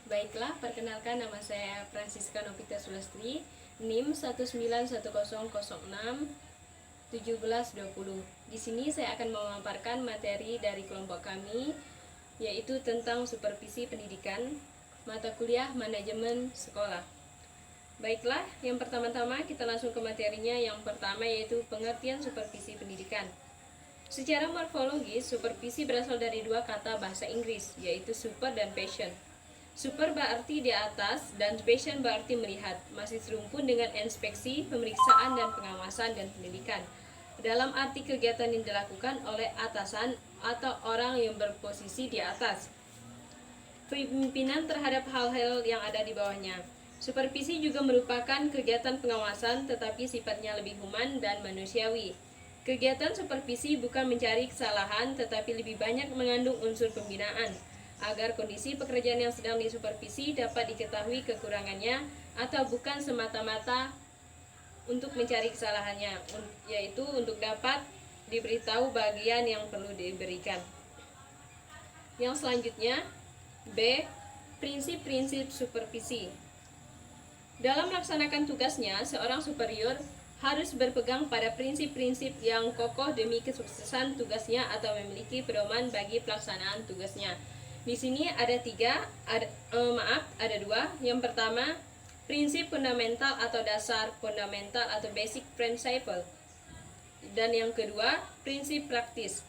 Baiklah, perkenalkan nama saya Francisca Novita Sulastri, NIM 191061720. Di sini saya akan memaparkan materi dari kelompok kami, yaitu tentang supervisi pendidikan, mata kuliah manajemen sekolah. Baiklah, yang pertama-tama kita langsung ke materinya. Yang pertama yaitu pengertian supervisi pendidikan. Secara morfologis, supervisi berasal dari dua kata bahasa Inggris, yaitu super dan passion. Super berarti di atas dan passion berarti melihat, masih serumpun dengan inspeksi, pemeriksaan, dan pengawasan dan pendidikan. Dalam arti kegiatan yang dilakukan oleh atasan atau orang yang berposisi di atas. Pimpinan terhadap hal-hal yang ada di bawahnya. Supervisi juga merupakan kegiatan pengawasan tetapi sifatnya lebih human dan manusiawi. Kegiatan supervisi bukan mencari kesalahan tetapi lebih banyak mengandung unsur pembinaan agar kondisi pekerjaan yang sedang disupervisi dapat diketahui kekurangannya atau bukan semata-mata untuk mencari kesalahannya, yaitu untuk dapat diberitahu bagian yang perlu diberikan. Yang selanjutnya, B. Prinsip-prinsip supervisi. Dalam melaksanakan tugasnya, seorang superior harus berpegang pada prinsip-prinsip yang kokoh demi kesuksesan tugasnya atau memiliki pedoman bagi pelaksanaan tugasnya. Di sini ada dua. Yang pertama, prinsip fundamental atau dasar fundamental atau basic principle. Dan yang kedua, prinsip praktis.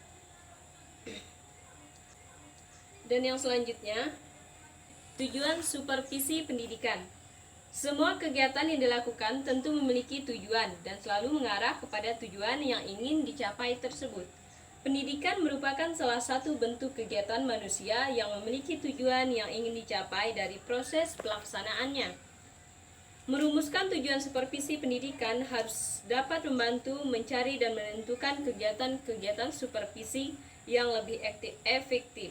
Dan yang selanjutnya, tujuan supervisi pendidikan. Semua kegiatan yang dilakukan tentu memiliki tujuan dan selalu mengarah kepada tujuan yang ingin dicapai tersebut. Pendidikan merupakan salah satu bentuk kegiatan manusia yang memiliki tujuan yang ingin dicapai dari proses pelaksanaannya. Merumuskan tujuan supervisi pendidikan harus dapat membantu mencari dan menentukan kegiatan-kegiatan supervisi yang lebih efektif.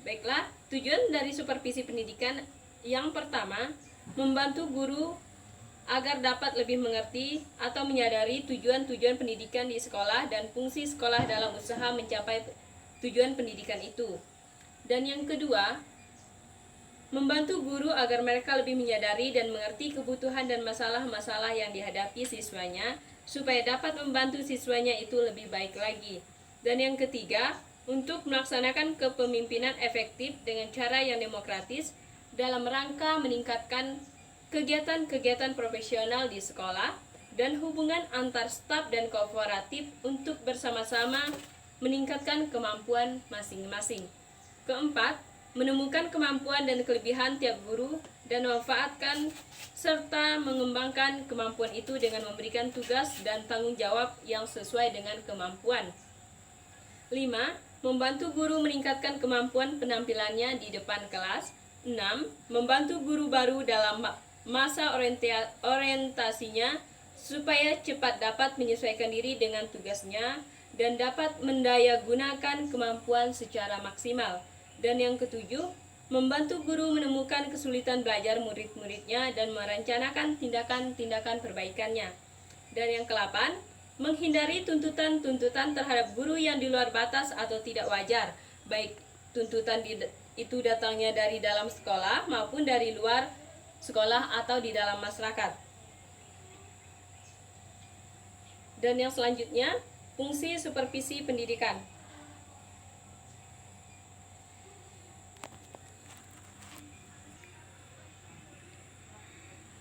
Baiklah, tujuan dari supervisi pendidikan yang pertama, membantu guru agar dapat lebih mengerti atau menyadari tujuan-tujuan pendidikan di sekolah dan fungsi sekolah dalam usaha mencapai tujuan pendidikan itu. Dan yang kedua, membantu guru agar mereka lebih menyadari dan mengerti kebutuhan dan masalah-masalah yang dihadapi siswanya supaya dapat membantu siswanya itu lebih baik lagi. Dan yang ketiga, untuk melaksanakan kepemimpinan efektif dengan cara yang demokratis dalam rangka meningkatkan kegiatan-kegiatan profesional di sekolah dan hubungan antar staf dan kooperatif untuk bersama-sama meningkatkan kemampuan masing-masing. Keempat, menemukan kemampuan dan kelebihan tiap guru dan memanfaatkan serta mengembangkan kemampuan itu dengan memberikan tugas dan tanggung jawab yang sesuai dengan kemampuan. 5. Membantu guru meningkatkan kemampuan penampilannya di depan kelas. 6. Membantu guru baru dalam masa orientasinya supaya cepat dapat menyesuaikan diri dengan tugasnya dan dapat mendayagunakan kemampuan secara maksimal. Dan yang ketujuh, membantu guru menemukan kesulitan belajar murid-muridnya dan merencanakan tindakan-tindakan perbaikannya. Dan yang ke-8, menghindari tuntutan-tuntutan terhadap guru yang di luar batas atau tidak wajar, baik tuntutan itu datangnya dari dalam sekolah maupun dari luar sekolah atau di dalam masyarakat. Dan yang selanjutnya, fungsi supervisi pendidikan.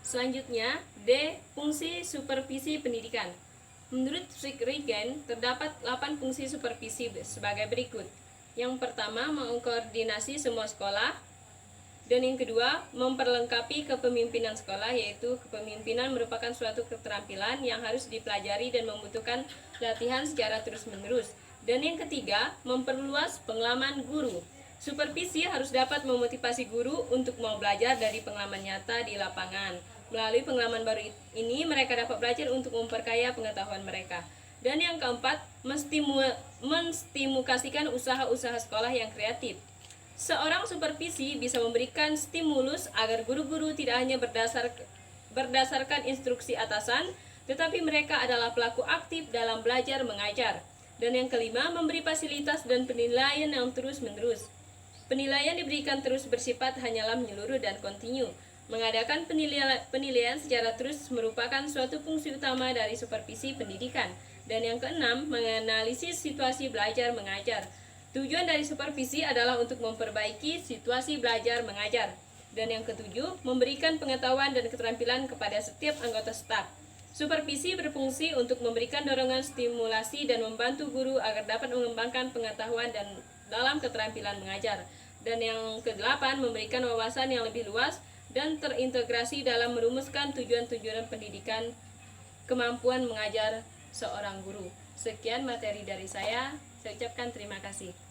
Selanjutnya, D. Fungsi supervisi pendidikan. Menurut Friedrichsen, terdapat 8 fungsi supervisi sebagai berikut. Yang pertama, mengkoordinasi semua sekolah. Dan yang kedua, memperlengkapi kepemimpinan sekolah, yaitu kepemimpinan merupakan suatu keterampilan yang harus dipelajari dan membutuhkan latihan secara terus-menerus. Dan yang ketiga, memperluas pengalaman guru. Supervisi harus dapat memotivasi guru untuk mau belajar dari pengalaman nyata di lapangan. Melalui pengalaman baru ini, mereka dapat belajar untuk memperkaya pengetahuan mereka. Dan yang keempat, menstimulasikan usaha-usaha sekolah yang kreatif. Seorang supervisi bisa memberikan stimulus agar guru-guru tidak hanya berdasarkan instruksi atasan, tetapi mereka adalah pelaku aktif dalam belajar mengajar. Dan yang kelima, memberi fasilitas dan penilaian yang terus-menerus. Penilaian diberikan terus bersifat hanyalah menyeluruh dan kontinu. Mengadakan penilaian secara terus merupakan suatu fungsi utama dari supervisi pendidikan. Dan yang keenam, menganalisis situasi belajar mengajar. Tujuan dari supervisi adalah untuk memperbaiki situasi belajar mengajar. Dan yang ketujuh, memberikan pengetahuan dan keterampilan kepada setiap anggota staf. Supervisi berfungsi untuk memberikan dorongan stimulasi dan membantu guru agar dapat mengembangkan pengetahuan dan dalam keterampilan mengajar. Dan yang kedelapan, memberikan wawasan yang lebih luas dan terintegrasi dalam merumuskan tujuan-tujuan pendidikan kemampuan mengajar seorang guru. Sekian materi dari saya ucapkan terima kasih.